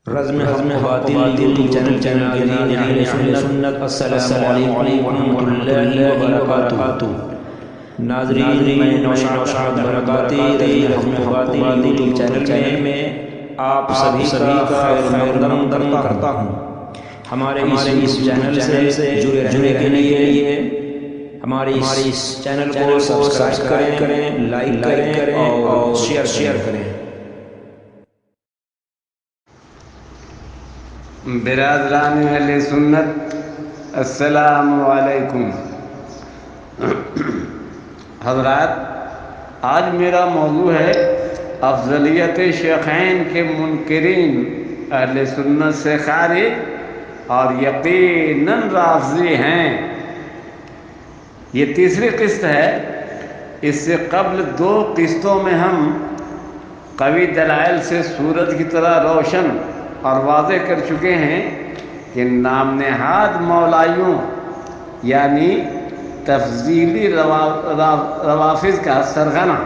رزم خواتین YouTube channel ناظرین سنت السلام علیکم ورحمۃ اللہ وبرکاتہ۔ ناظرین میں نوشاد برکاتی رزم خواتین یوٹیوب چینل میں آپ سبھی کا خیر مقدم کرتا ہوں۔ ہمارے اس چینل سے جڑے رہنے کے لیے ہمارے اس چینل کو سبسکرائب کریں، لائک کریں اور شیئر کریں۔ برادران اہل سنت السلام علیکم۔ حضرات، آج میرا موضوع ہے افضلیت شیخین کے منکرین اہل سنت سے خارج اور یقیناً رافضی ہیں۔ یہ تیسری قسط ہے۔ اس سے قبل دو قسطوں میں ہم قوی دلائل سے سورج کی طرح روشن اور واضح کر چکے ہیں کہ نام نہاد مولائیوں یعنی تفضیلی روافض کا سرغنہ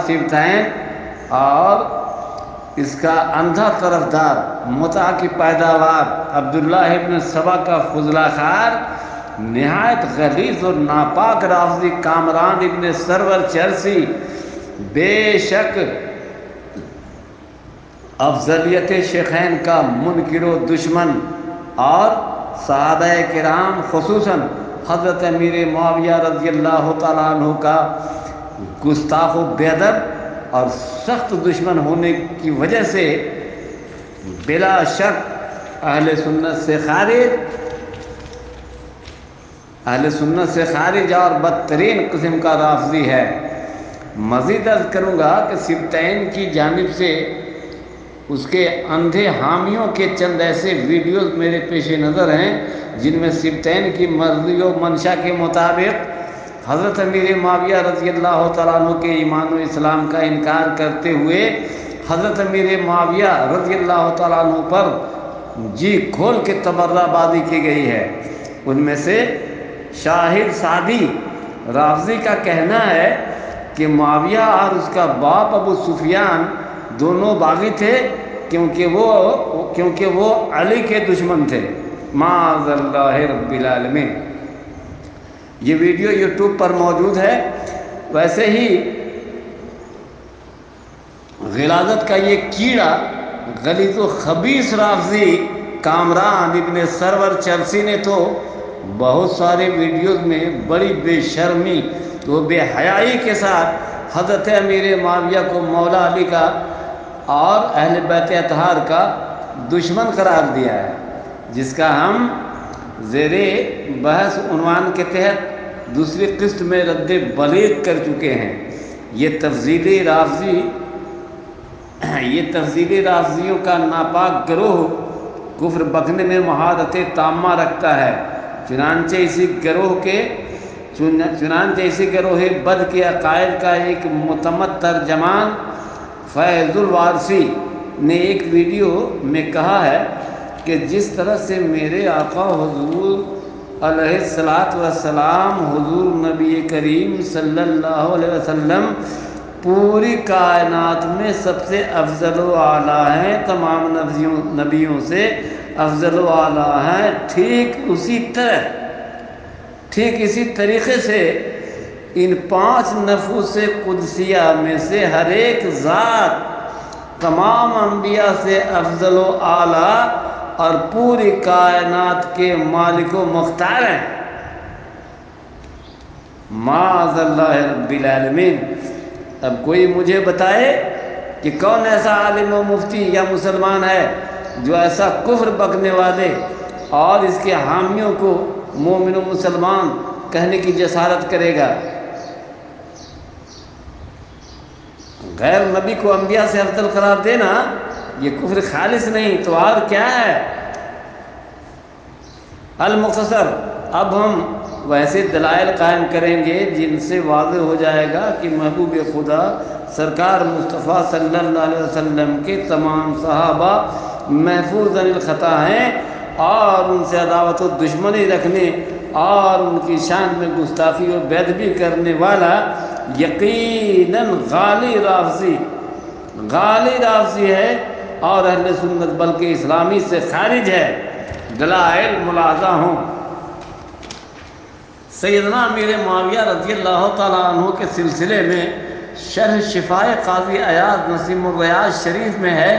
صفتین اور اس کا اندھا طرفدار متع کی پیداوار عبداللہ ابن سبا کا فضلہ خار نہایت غلیظ اور ناپاک رافضی کامران ابن سرور چرسی بے شک افضلیت شیخین کا منکر و دشمن اور صحابہ کرام خصوصاً حضرت امیر معاویہ رضی اللہ تعالیٰ عنہ کا گستاخ و بے ادب اور سخت دشمن ہونے کی وجہ سے بلا شک اہل سنت سے خارج اور بدترین قسم کا رافضی ہے۔ مزید عرض کروں گا کہ سبتین کی جانب سے اس کے اندھے حامیوں کے چند ایسے ویڈیوز میرے پیش نظر ہیں جن میں سبتین کی مرضی و منشا کے مطابق حضرت امیر معاویہ رضی اللہ تعالیٰ عنہ کے ایمان و اسلام کا انکار کرتے ہوئے حضرت امیر معاویہ رضی اللہ تعالیٰ عنہ پر جی کھول کے تبرہ بازی کی گئی ہے۔ ان میں سے شاہد سعدی رافضی کا کہنا ہے کہ معاویہ اور اس کا باپ ابو سفیان دونوں باغی تھے کیونکہ وہ علی کے دشمن تھے، معاذ اللہ رب العالمین۔ یہ ویڈیو یوٹیوب پر موجود ہے۔ ویسے ہی غلاظت کا یہ کیڑا غلیظ و خبیث رافضی کامران ابن سرور چرسی نے تو بہت سارے ویڈیوز میں بڑی بے شرمی و بے حیائی کے ساتھ حضرت امیر معاویہ کو مولا علی کا اور اہل بیت اطہار کا دشمن قرار دیا ہے، جس کا ہم زیر بحث عنوان کے تحت دوسری قسط میں رد بلیغ کر چکے ہیں۔ یہ تفضیلی رافضیوں کا ناپاک گروہ کفر بکنے میں مہارت تامہ رکھتا ہے، چنانچہ اسی گروہ بد کے عقائد کا ایک متمد ترجمان فیض الوارثی نے ایک ویڈیو میں کہا ہے کہ جس طرح سے میرے آقا حضور علیہ الصلاۃ والسلام حضور نبی کریم صلی اللہ علیہ وسلم پوری کائنات میں سب سے افضل و اعلیٰ ہیں، تمام نبیوں سے افضل و اعلیٰ ہیں، ٹھیک اسی طریقے سے ان 5 نفوس قدسیہ میں سے ہر ایک ذات تمام انبیاء سے افضل و اعلیٰ اور پوری کائنات کے مالک و مختار ہیں، معاذ اللہ رب العالمین۔ اب کوئی مجھے بتائے کہ کون ایسا عالم و مفتی یا مسلمان ہے جو ایسا کفر بکنے والے اور اس کے حامیوں کو مومن و مسلمان کہنے کی جسارت کرے گا؟ غیر نبی کو انبیاء سے افضل قرار دینا یہ کفر خالص نہیں تو اور کیا ہے؟ المختصر، اب ہم ویسے دلائل قائم کریں گے جن سے واضح ہو جائے گا کہ محبوب خدا سرکار مصطفیٰ صلی اللہ علیہ وسلم کے تمام صحابہ محفوظ عن الخطا ہیں اور ان سے عداوت و دشمنی رکھنے اور ان کی شان میں گستاخی و بے ادبی کرنے والا یقیناً غالی رافضی غالی رافضی ہے اور اہل سنت بلکہ اسلامی سے خارج ہے، دلائل ملاحظہ ہوں۔ سیدنا امیر معاویہ رضی اللہ تعالیٰ عنہ کے سلسلے میں شرح شفائے قاضی عیاض نسیم الریاض شریف میں ہے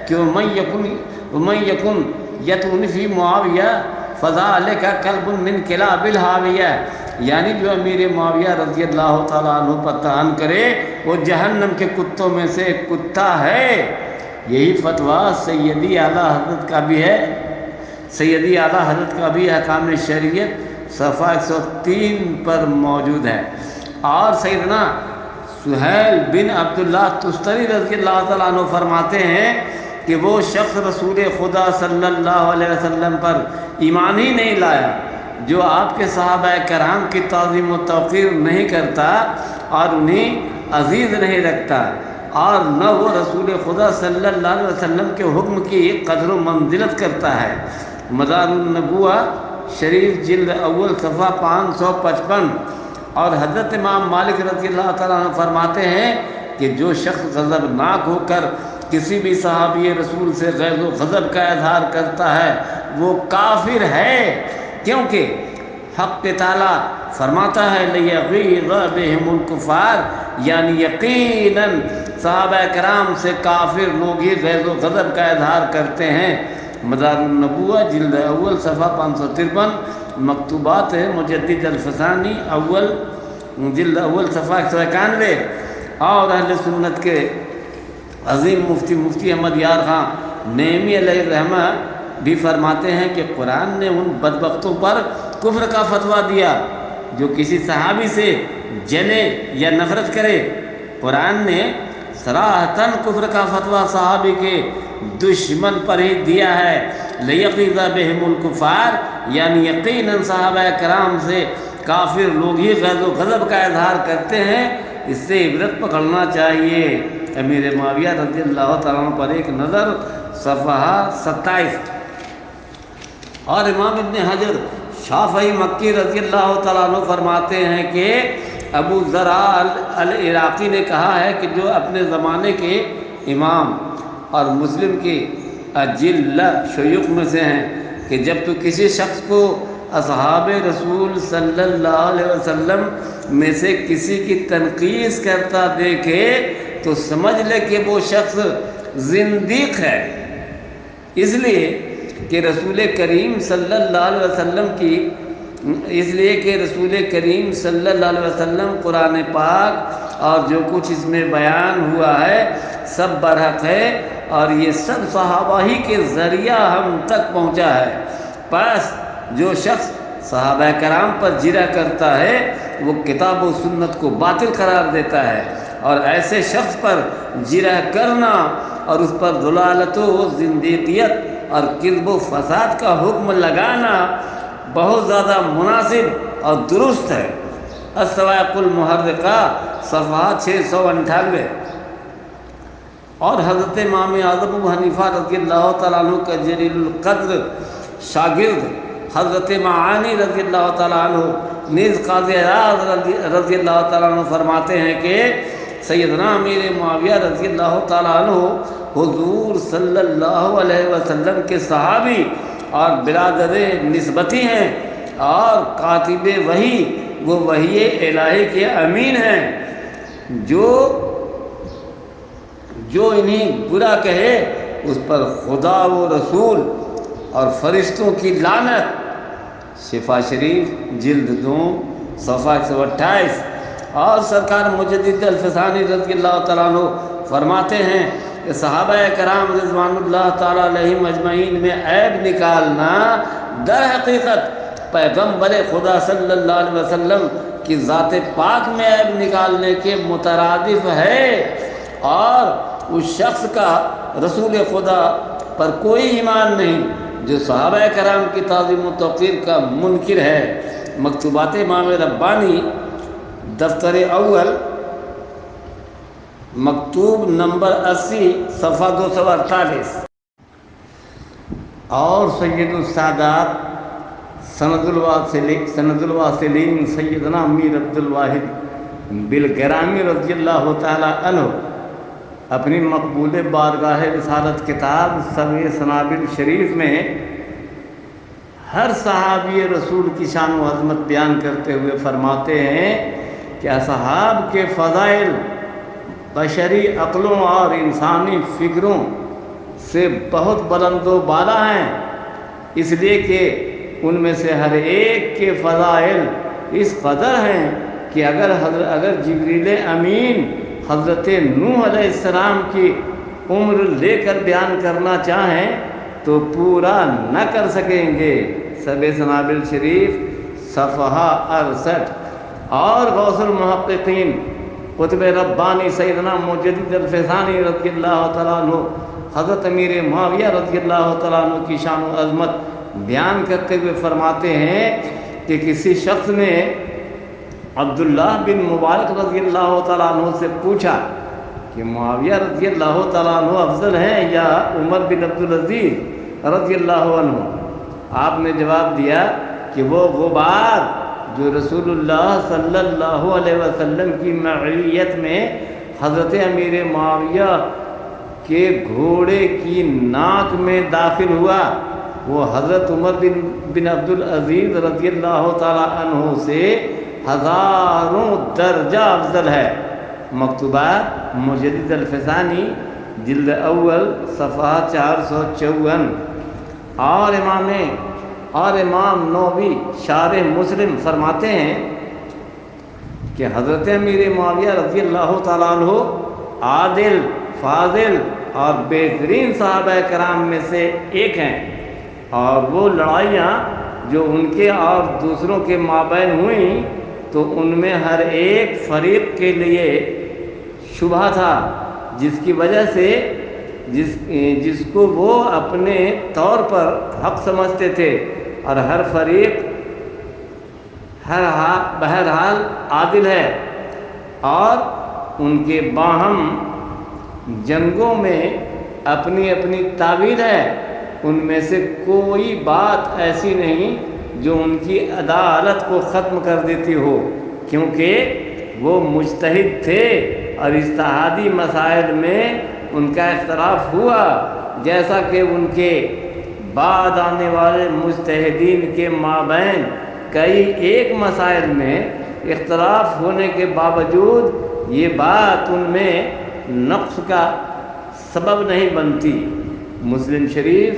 کہ وَمَن یکن یتون فی معاویہ فذلک کلب من کلاب الحاویہ، یعنی جو امیر معاویہ رضی اللہ تعالیٰ عنہ پر طعن کرے وہ جہنم کے کتوں میں سے ایک کتا ہے۔ یہی فتویٰ سیدی اعلیٰ حضرت کا بھی ہے، سیدی اعلیٰ حضرت کا بھی احکام شریعت صفحہ 103 پر موجود ہے۔ اور سیدنا سہیل بن عبداللہ تستری رضی اللہ تعالیٰ عنہ فرماتے ہیں کہ وہ شخص رسول خدا صلی اللہ علیہ وسلم پر ایمان ہی نہیں لایا جو آپ کے صحابہ کرام کی تعظیم و توقیر نہیں کرتا اور انہیں عزیز نہیں رکھتا، اور نہ وہ رسول خدا صلی اللہ علیہ وسلم کے حکم کی قدر و منزلت کرتا ہے۔ مدار النبوہ شریف جلد اول صفحہ 555۔ اور حضرت امام مالک رضی اللہ تعالیٰ عنہ فرماتے ہیں کہ جو شخص غضبناک ہو کر کسی بھی صحابی رسول سے غیظ و غضب کا اظہار کرتا ہے وہ کافر ہے، کیونکہ حق تعالیٰ فرماتا ہے لِيَغِيظَ بِهِمُ الْكُفَّارَ، یعنی یقیناً صحابہ کرام سے کافر لوگ ہی غیظ و غضب کا اظہار کرتے ہیں۔ مدار النبوہ جلد اول صفحہ 553، مکتوبات مجدد الفسانی اول جلد اول صفحہ 191۔ اور اہل سنت کے عظیم مفتی احمد یار خان نعیمی علیہ الرحمہ بھی فرماتے ہیں کہ قرآن نے ان بدبختوں پر کفر کا فتویٰ دیا جو کسی صحابی سے جلے یا نفرت کرے۔ قرآن نے صراحتاً کفر کا فتویٰ صحابی کے دشمن پر ہی دیا ہے، لِيَغِيظَ بِهِمُ الْكُفَّارَ، یعنی یقیناً صحابہ کرام سے کافر لوگ ہی غیظ و غضب کا اظہار کرتے ہیں۔ اس سے عبرت پکڑنا چاہیے۔ امیر معاویہ رضی اللہ تعالیٰ عنہ پر ایک نظر صفحہ 27۔ اور امام ابن حجر شافعی مکی رضی اللہ تعالیٰ عنہ فرماتے ہیں کہ ابو زرع العراقی نے کہا ہے کہ جو اپنے زمانے کے امام اور مسلم کے اجل شیوخ میں سے ہیں کہ جب تو کسی شخص کو اصحاب رسول صلی اللہ علیہ وسلم میں سے کسی کی تنقیص کرتا دیکھے تو سمجھ لے کہ وہ شخص زندیق ہے، اس لیے کہ رسول کریم صلی اللہ علیہ وسلم قرآن پاک اور جو کچھ اس میں بیان ہوا ہے سب برحق ہے اور یہ سب صحابہ ہی کے ذریعہ ہم تک پہنچا ہے۔ پس جو شخص صحابہ کرام پر جرح کرتا ہے وہ کتاب و سنت کو باطل قرار دیتا ہے، اور ایسے شخص پر جرح کرنا اور اس پر ضلالت و زندیقیت اور کذب و فساد کا حکم لگانا بہت زیادہ مناسب اور درست ہے۔ الصواعق المحرقہ صفحہ 698۔ اور حضرت امام اعظم ابو حنیفہ رضی اللہ تعالیٰ عنہ کا جلیل القدر شاگرد حضرت معانی رضی اللہ تعالیٰ عنہ نیز قاضی عیاض رضی اللہ تعالیٰ عنہ فرماتے ہیں کہ سیدنا امیر معاویہ رضی اللہ تعالیٰ عنہ حضور صلی اللہ علیہ وسلم کے صحابی اور برادر نسبتی ہیں اور کاتب وحی، وہ وحی الہی کے امین ہیں۔ جو انہیں برا کہے اس پر خدا و رسول اور فرشتوں کی لعنت۔ شفا شریف جلد 2 صفحہ 128۔ اور سرکار مجدد الفسانی رضی اللہ تعالیٰ عنہ فرماتے ہیں کہ صحابہ کرام رضوان اللہ تعالیٰ علیہم اجمعین میں عیب نکالنا در حقیقت پیغمبر خدا صلی اللہ علیہ وسلم کی ذات پاک میں عیب نکالنے کے مترادف ہے، اور اس شخص کا رسول خدا پر کوئی ایمان نہیں جو صحابہ کرام کی تعظیم و توقیر کا منکر ہے۔ مکتوبات امام ربانی دفتر اول مکتوب نمبر 80 صفحہ 248۔ اور سید السادات سند الواصلین سیدنا امیر عبدالواحد بالگرامی رضی اللہ تعالی عنہ اپنی مقبول بارگاہ رسالت کتاب سبع سنابل شریف میں ہر صحابی رسول کی شان و عظمت بیان کرتے ہوئے فرماتے ہیں کہ اصحاب کے فضائل بشری عقلوں اور انسانی فکروں سے بہت بلند و بالا ہیں، اس لیے کہ ان میں سے ہر ایک کے فضائل اس قدر ہیں کہ اگر جبریل امین حضرت نوح علیہ السلام کی عمر لے کر بیان کرنا چاہیں تو پورا نہ کر سکیں گے۔ سبع سنابل شریف صفحہ 68۔ اور غوث المحققین قطب ربانی سیدنا مجدد الفیضانی رضی اللہ تعالیٰ عنہ حضرت امیر معاویہ رضی اللہ تعالیٰ عنہ کی شان و عظمت بیان کرتے ہوئے فرماتے ہیں کہ کسی شخص نے عبداللہ بن مبارک رضی اللہ تعالیٰ عنہ سے پوچھا کہ معاویہ رضی اللہ تعالیٰ عنہ افضل ہیں یا عمر بن عبدالعزیز رضی اللہ عنہ؟ آپ نے جواب دیا کہ وہ غبار جو رسول اللہ صلی اللہ علیہ وسلم کی معیت میں حضرت امیر معاویہ کے گھوڑے کی ناک میں داخل ہوا، وہ حضرت عمر بن عبدالعزیز رضی اللہ تعالیٰ عنہ سے ہزاروں درجہ افضل ہے۔ مکتوبات مجدد الفیضانی جلد اول صفحہ 454۔ اور امام نووی شارح مسلم فرماتے ہیں کہ حضرت امیر معاویہ رضی اللہ تعالیٰ عنہ عادل، فاضل اور بہترین صحابہ کرام میں سے ایک ہیں، اور وہ لڑائیاں جو ان کے اور دوسروں کے مابین ہوئیں تو ان میں ہر ایک فریق کے لیے شبہ تھا، جس کی وجہ سے جس کو وہ اپنے طور پر حق سمجھتے تھے، اور ہر فریق بہرحال عادل ہے، اور ان کے باہم جنگوں میں اپنی اپنی تعویل ہے۔ ان میں سے کوئی بات ایسی نہیں جو ان کی عدالت کو ختم کر دیتی ہو، کیونکہ وہ مجتہد تھے اور اجتہادی مسائل میں ان کا اختلاف ہوا، جیسا کہ ان کے بعد آنے والے مجتہدین کے مابین کئی ایک مسائل میں اختلاف ہونے کے باوجود یہ بات ان میں نقص کا سبب نہیں بنتی۔ مسلم شریف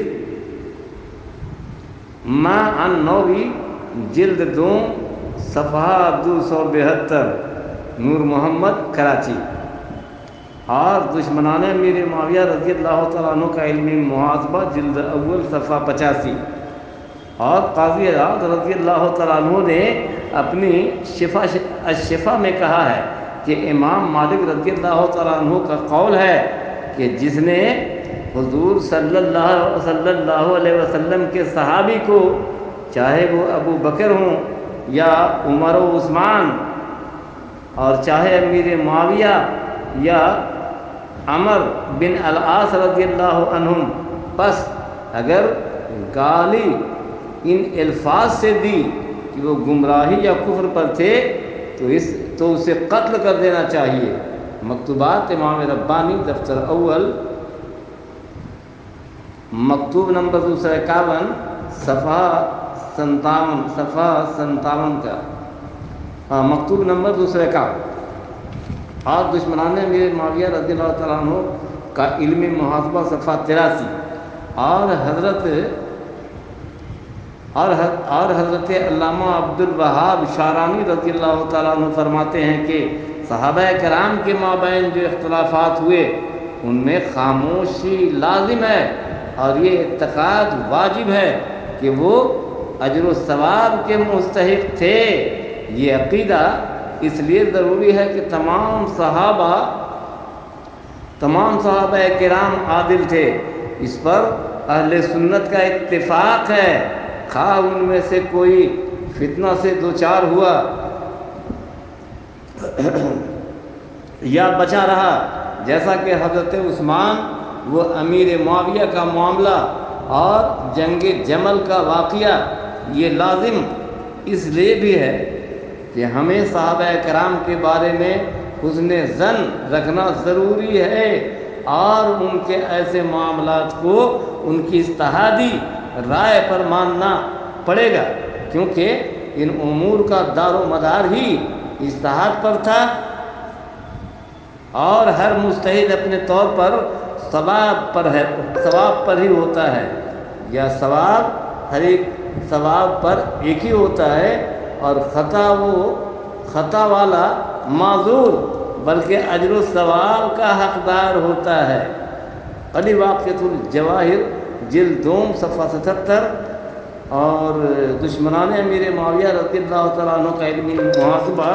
عن نووی جلد 2 صفحہ 272، نور محمد کراچی۔ اور دشمنان امیر معاویہ رضی اللہ تعالیٰ عنہ کا علمی محاسبہ جلد اول صفحہ 85۔ اور قاضی عیاض رضی اللہ تعالیٰ عنہ نے اپنی الشفا میں کہا ہے کہ امام مالک رضی اللہ تعالیٰ عنہ کا قول ہے کہ جس نے حضور صلی اللہ علیہ وسلم کے صحابی کو، چاہے وہ ابو بکر ہوں یا عمر و عثمان، اور چاہے امیر معاویہ یا عمر بن العاص رضی اللہ عنہم، پس اگر گالی ان الفاظ سے دی کہ وہ گمراہی یا کفر پر تھے تو اسے قتل کر دینا چاہیے۔ مکتوبات امام ربانی دفتر اول مکتوب نمبر 251 صفحہ 57 کا، مکتوب نمبر 251۔ اور دشمنان امیر معاویہ رضی اللہ تعالیٰ عنہ کا علمی محاسبہ صفحہ 83۔ اور حضرت علامہ عبدالوہاب شارانی رضی اللہ تعالیٰ عنہ فرماتے ہیں کہ صحابہ کرام کے مابین جو اختلافات ہوئے ان میں خاموشی لازم ہے، اور یہ اعتقاد واجب ہے کہ وہ اجر و ثواب کے مستحق تھے۔ یہ عقیدہ اس لیے ضروری ہے کہ تمام صحابہ کرام عادل تھے، اس پر اہل سنت کا اتفاق ہے، خواہ ان میں سے کوئی فتنہ سے دوچار ہوا یا بچا رہا، جیسا کہ حضرت عثمان و امیر معاویہ کا معاملہ اور جنگ جمل کا واقعہ۔ یہ لازم اس لیے بھی ہے کہ ہمیں صحابہ کرام کے بارے میں حسن ظن رکھنا ضروری ہے، اور ان کے ایسے معاملات کو ان کی اجتہادی رائے پر ماننا پڑے گا، کیونکہ ان امور کا دار و مدار ہی اجتہاد پر تھا، اور ہر مجتہد اپنے طور پر ثواب پر ہی ہوتا ہے، یا ثواب ہر ایک ثواب پر ایک ہی ہوتا ہے، اور خطا والا معذور بلکہ اجر و ثواب کا حقدار ہوتا ہے۔ علی واقعۃ الجواہر جلد 2 صفحہ 77، اور دشمنان امیر معاویہ رضی اللہ تعالیٰ عنہ کا علمی محاسبہ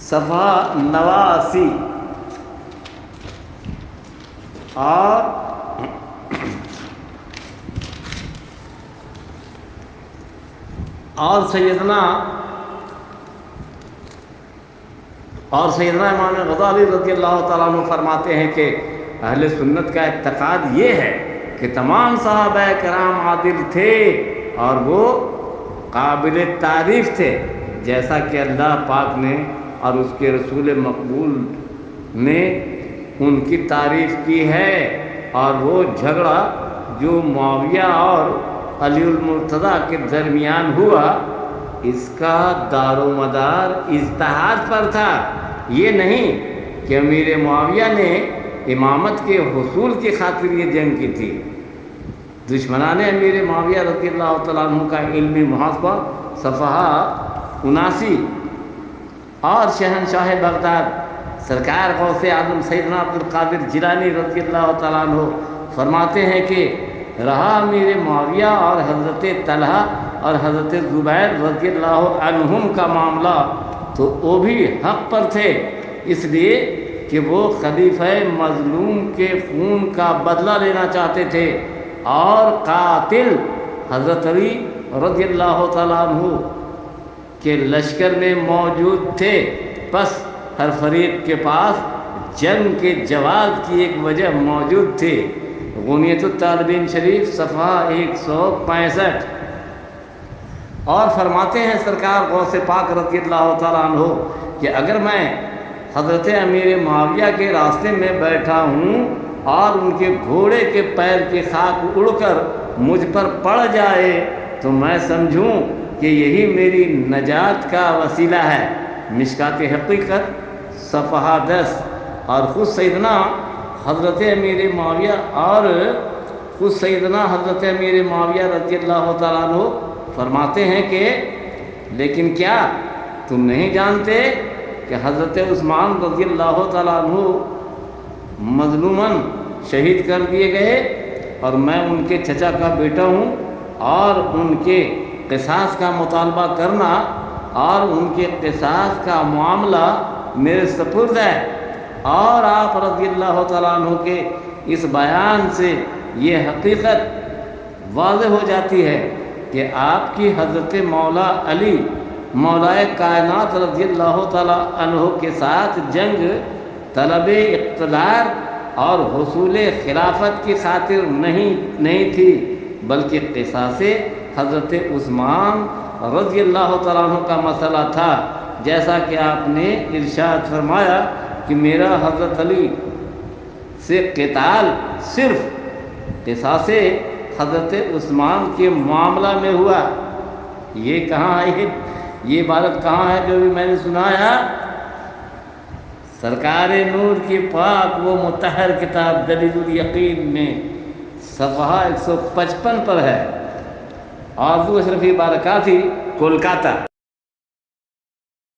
صفحہ 89، اور سیدنا امام غزالی رضی اللہ تعالیٰ عنہ فرماتے ہیں کہ اہل سنت کا اعتقاد یہ ہے کہ تمام صحابہ کرام عادل تھے اور وہ قابل تعریف تھے، جیسا کہ اللہ پاک نے اور اس کے رسول مقبول نے ان کی تعریف کی ہے۔ اور وہ جھگڑا جو معاویہ اور علی المرتضیٰ کے درمیان ہوا، اس کا دار و مدار اجتہاد پر تھا، یہ نہیں کہ امیر معاویہ نے امامت کے حصول کی خاطر یہ جنگ کی تھی۔ دشمنان امیر معاویہ رضی اللہ تعالیٰ عنہ کا علمی محاسبہ صفحہ 79، اور شہنشاہ بغداد سرکار غوث اعظم سیدنا عبدالقادر جیلانی رضی اللہ تعالیٰ عنہ فرماتے ہیں کہ رہا امیر معاویہ اور حضرت طلحہ اور حضرت زبیر رضی اللہ عنہم کا معاملہ، تو وہ بھی حق پر تھے، اس لیے کہ وہ خلیفہ مظلوم کے خون کا بدلہ لینا چاہتے تھے، اور قاتل حضرت علی رضی اللہ تعالیٰ عنہ کے لشکر میں موجود تھے۔ پس ہر فریق کے پاس جنگ کے جواز کی ایک وجہ موجود تھی۔ غنیت الطالبین شریف صفحہ 165، اور فرماتے ہیں سرکار غوث پاک رضی اللہ تعالیٰ عنہ کہ اگر میں حضرت امیر معاویہ کے راستے میں بیٹھا ہوں اور ان کے گھوڑے کے پیر کی خاک اڑ کر مجھ پر پڑ جائے تو میں سمجھوں کہ یہی میری نجات کا وسیلہ ہے۔ مشکات حقیقت صفحہ 10۔ اور خود سیدنا حضرت امیر معاویہ رضی اللہ تعالیٰ عنہ فرماتے ہیں کہ لیکن کیا تم نہیں جانتے کہ حضرت عثمان رضی اللہ تعالیٰ عنہ مظلوماً شہید کر دیے گئے، اور میں ان کے چچا کا بیٹا ہوں، اور ان کے قصاص کا مطالبہ کرنا اور ان کے قصاص کا معاملہ میرے سپرد ہے۔ اور آپ رضی اللہ تعالیٰ عنہ کے اس بیان سے یہ حقیقت واضح ہو جاتی ہے کہ آپ کی حضرت مولا علی مولائے کائنات رضی اللہ تعالیٰ عنہ کے ساتھ جنگ طلب اقتدار اور حصول خلافت کی خاطر نہیں تھی، بلکہ قصاص حضرت عثمان رضی اللہ تعالیٰ عنہ کا مسئلہ تھا، جیسا کہ آپ نے ارشاد فرمایا کہ میرا حضرت علی سے قتال صرف قصاص حضرت عثمان کے معاملہ میں ہوا۔ یہ کہاں ہے؟ یہ عبارت کہاں ہے جو بھی میں نے سنایا؟ سرکار نور کی پاک و مطہر کتاب دلیل الیقین میں صفحہ 155 پر ہے۔ آرزو اشرفی بارکاتی، کولکاتہ۔